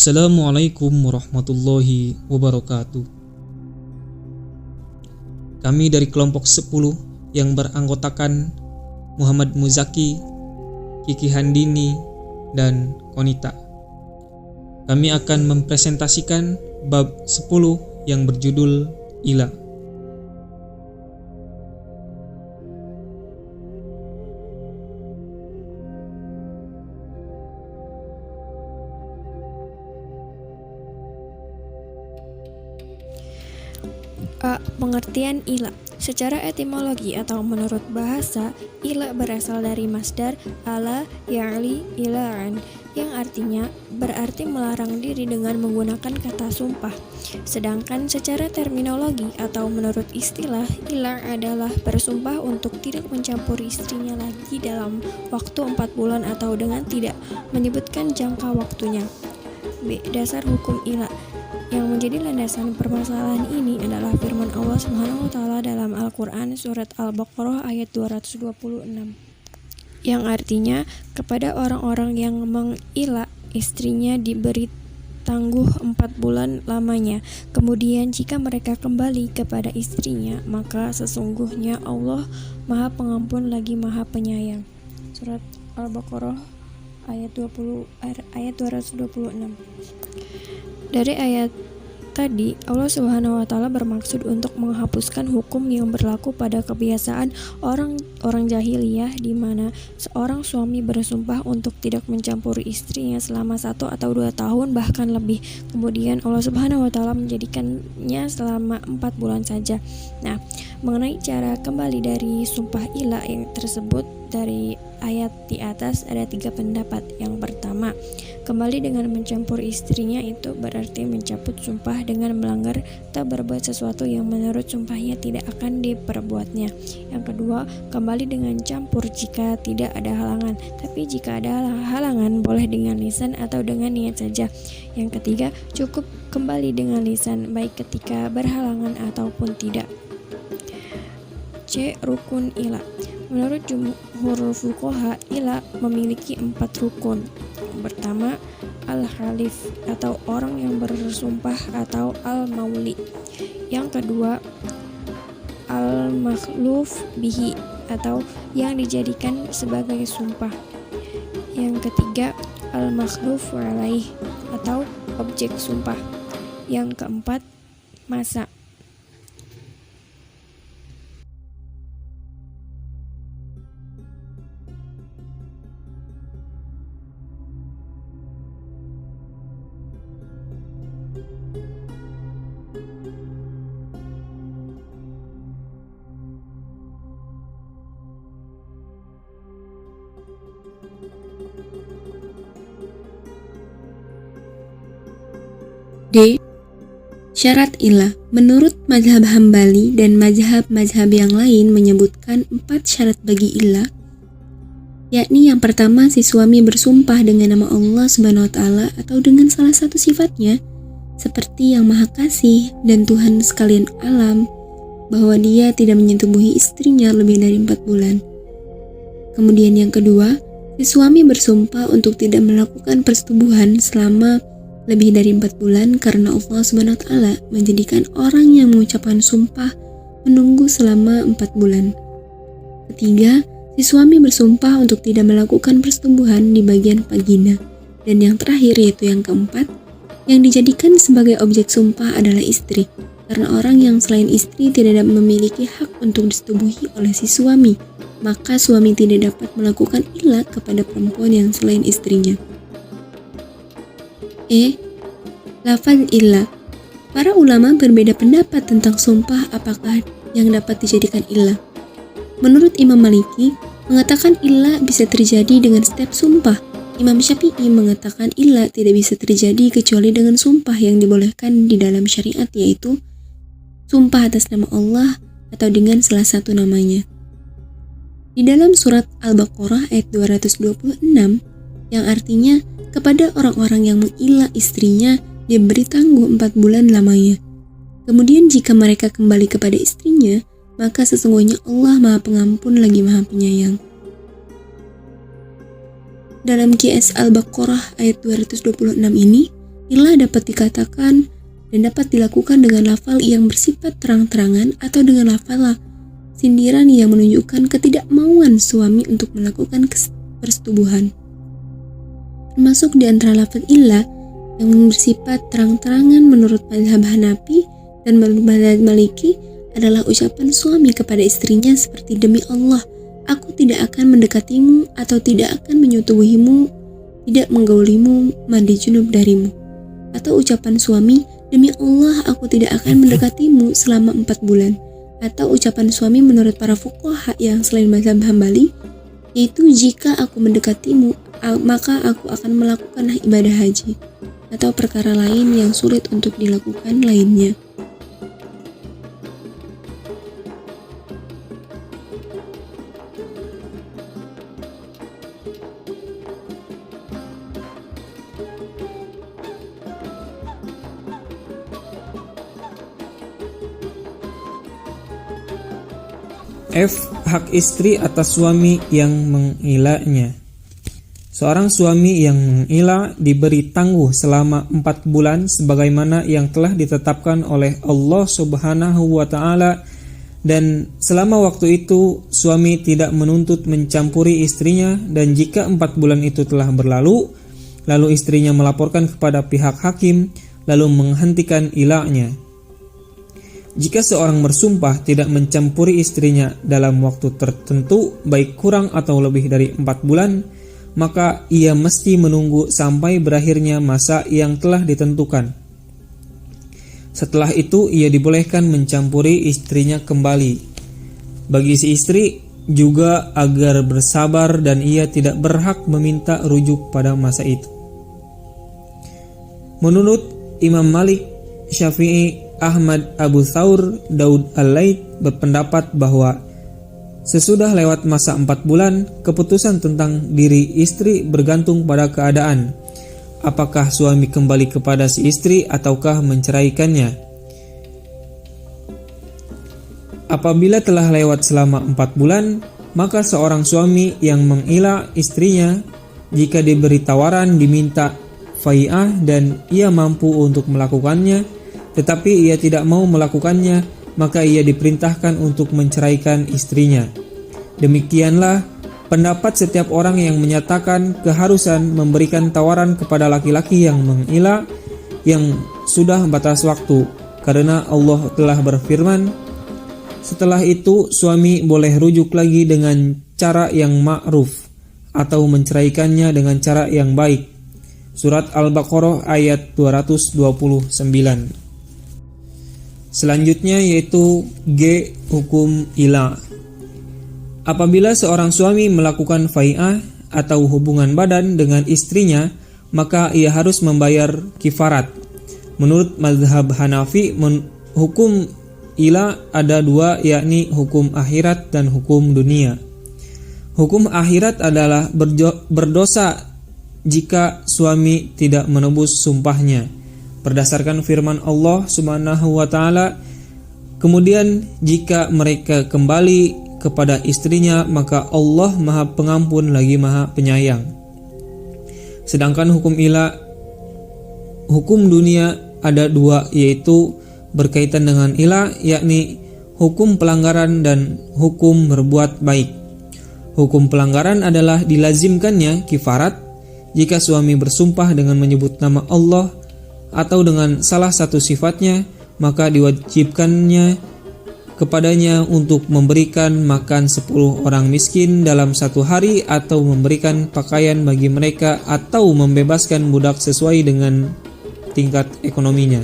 Assalamualaikum warahmatullahi wabarakatuh. Kami dari kelompok 10 yang beranggotakan Muhammad Muzaki, Kiki Handini, dan Konita. Kami akan mempresentasikan bab 10 yang berjudul Ila. Pengertian ila. Secara etimologi atau menurut bahasa, ila berasal dari masdar ala ya'li ila'an, yang artinya berarti melarang diri dengan menggunakan kata sumpah. Sedangkan secara terminologi atau menurut istilah, ila adalah bersumpah untuk tidak mencampuri istrinya lagi dalam waktu 4 bulan atau dengan tidak menyebutkan jangka waktunya. B. Dasar hukum ila. Yang menjadi landasan permasalahan ini adalah firman Allah Subhanahu wa taala dalam Al-Qur'an surat Al-Baqarah ayat 226. Yang artinya kepada orang-orang yang mengila istrinya diberi tangguh 4 bulan lamanya. Kemudian jika mereka kembali kepada istrinya, maka sesungguhnya Allah Maha Pengampun lagi Maha Penyayang. Surat Al-Baqarah ayat 226. Dari ayat tadi, Allah Subhanahu wa taala bermaksud untuk menghapuskan hukum yang berlaku pada kebiasaan orang jahiliyah, di mana seorang suami bersumpah untuk tidak mencampuri istrinya selama 1 atau 2 tahun bahkan lebih. Kemudian Allah Subhanahu wa taala menjadikannya selama 4 bulan saja. Nah, mengenai cara kembali dari sumpah ila yang tersebut dari ayat di atas ada 3 pendapat. Yang pertama, kembali dengan mencampur istrinya itu berarti mencabut sumpah dengan melanggar tak berbuat sesuatu yang menurut sumpahnya tidak akan diperbuatnya. Yang kedua, kembali dengan campur jika tidak ada halangan, tapi jika ada halangan boleh dengan lisan atau dengan niat saja. Yang ketiga, cukup kembali dengan lisan baik ketika berhalangan ataupun tidak. C. Rukun ila. Menurut jumhur fuqaha, ila memiliki 4 rukun. Pertama, al-halif atau orang yang bersumpah atau al-mauli. Yang kedua, al-makhluf bihi atau yang dijadikan sebagai sumpah. Yang ketiga, al-makhluf alaih atau objek sumpah. Yang keempat, masa. D. Syarat ilah. Menurut mazhab Hambali dan mazhab-mazhab yang lain menyebutkan 4 syarat bagi ilah, yakni yang pertama, si suami bersumpah dengan nama Allah Subhanahu wa taala atau dengan salah satu sifatnya seperti yang Maha Kasih dan Tuhan sekalian alam, bahwa dia tidak menyetubuhi istrinya lebih dari 4 bulan. Kemudian yang kedua, si suami bersumpah untuk tidak melakukan persetubuhan selama lebih dari 4 bulan karena Allah Subhanahu wa taala menjadikan orang yang mengucapkan sumpah menunggu selama 4 bulan. Ketiga, si suami bersumpah untuk tidak melakukan persetubuhan di bagian vagina. Dan yang terakhir, yaitu yang keempat, yang dijadikan sebagai objek sumpah adalah istri, karena orang yang selain istri tidak memiliki hak untuk disetubuhi oleh si suami, maka suami tidak dapat melakukan ilah kepada perempuan yang selain istrinya. Lafaz ilah. Para ulama berbeda pendapat tentang sumpah apakah yang dapat dijadikan ilah. Menurut Imam Maliki, mengatakan ilah bisa terjadi dengan setiap sumpah. Imam Syafi'i mengatakan ilah tidak bisa terjadi kecuali dengan sumpah yang dibolehkan di dalam syariat, yaitu sumpah atas nama Allah atau dengan salah satu namanya. Di dalam surat Al-Baqarah ayat 226, yang artinya kepada orang-orang yang mengilah istrinya diberi tangguh 4 bulan lamanya. Kemudian jika mereka kembali kepada istrinya, maka sesungguhnya Allah Maha Pengampun lagi Maha Penyayang. Dalam QS Al-Baqarah ayat 226 ini, Ilah dapat dikatakan dan dapat dilakukan dengan lafal yang bersifat terang-terangan atau dengan lafal sindiran yang menunjukkan ketidakmauan suami untuk melakukan persetubuhan. Termasuk di antara lafal ilah yang bersifat terang-terangan menurut mazhab Hanafi dan mazhab Maliki adalah ucapan suami kepada istrinya seperti, "Demi Allah, aku tidak akan mendekatimu atau tidak akan menyetubuhimu, tidak menggaulimu, mandi junub darimu." Atau ucapan suami, "Demi Allah, aku tidak akan mendekatimu selama 4 bulan." Atau ucapan suami menurut para fuqaha yang selain mazhab Hambali, yaitu, "Jika aku mendekatimu, maka aku akan melakukan ibadah haji." Atau perkara lain yang sulit untuk dilakukan lainnya. F. Hak istri atas suami yang mengilanya. Seorang suami yang mengilah diberi tangguh selama 4 bulan sebagaimana yang telah ditetapkan oleh Allah Subhanahu wa Ta'ala, dan selama waktu itu suami tidak menuntut mencampuri istrinya, dan jika 4 bulan itu telah berlalu, lalu istrinya melaporkan kepada pihak hakim lalu menghentikan ilahnya. Jika seorang bersumpah tidak mencampuri istrinya dalam waktu tertentu, baik kurang atau lebih dari 4 bulan, maka ia mesti menunggu sampai berakhirnya masa yang telah ditentukan. Setelah itu ia dibolehkan mencampuri istrinya kembali. Bagi si istri juga agar bersabar dan ia tidak berhak meminta rujuk pada masa itu. Menurut Imam Malik, Syafi'i, Ahmad, Abu Thawr, Daud Al-Laits berpendapat bahwa sesudah lewat masa 4 bulan, keputusan tentang diri istri bergantung pada keadaan. Apakah suami kembali kepada si istri ataukah menceraikannya? Apabila telah lewat selama 4 bulan, maka seorang suami yang mengilah istrinya, jika diberi tawaran diminta fai'ah dan ia mampu untuk melakukannya, tetapi ia tidak mau melakukannya, maka ia diperintahkan untuk menceraikan istrinya. Demikianlah pendapat setiap orang yang menyatakan keharusan memberikan tawaran kepada laki-laki yang mengilah yang sudah batas waktu, karena Allah telah berfirman, "Setelah itu suami boleh rujuk lagi dengan cara yang ma'ruf atau menceraikannya dengan cara yang baik." Surat Al-Baqarah ayat 229. Selanjutnya yaitu G. Hukum ilah. Apabila seorang suami melakukan fai'ah atau hubungan badan dengan istrinya, maka ia harus membayar kifarat. Menurut mazhab Hanafi, hukum ilah ada 2, yakni hukum akhirat dan hukum dunia. Hukum akhirat adalah berdosa jika suami tidak menebus sumpahnya, berdasarkan firman Allah Subhanahu wa Ta'ala, "Kemudian jika mereka kembali kepada istrinya, maka Allah Maha Pengampun lagi Maha Penyayang." Sedangkan hukum dunia ada 2, yaitu berkaitan dengan ilah, yakni hukum pelanggaran dan hukum berbuat baik. Hukum pelanggaran adalah dilazimkannya kifarat jika suami bersumpah dengan menyebut nama Allah atau dengan salah satu sifatnya, maka diwajibkannya kepadanya untuk memberikan makan 10 orang miskin dalam 1 hari, atau memberikan pakaian bagi mereka, atau membebaskan budak sesuai dengan tingkat ekonominya.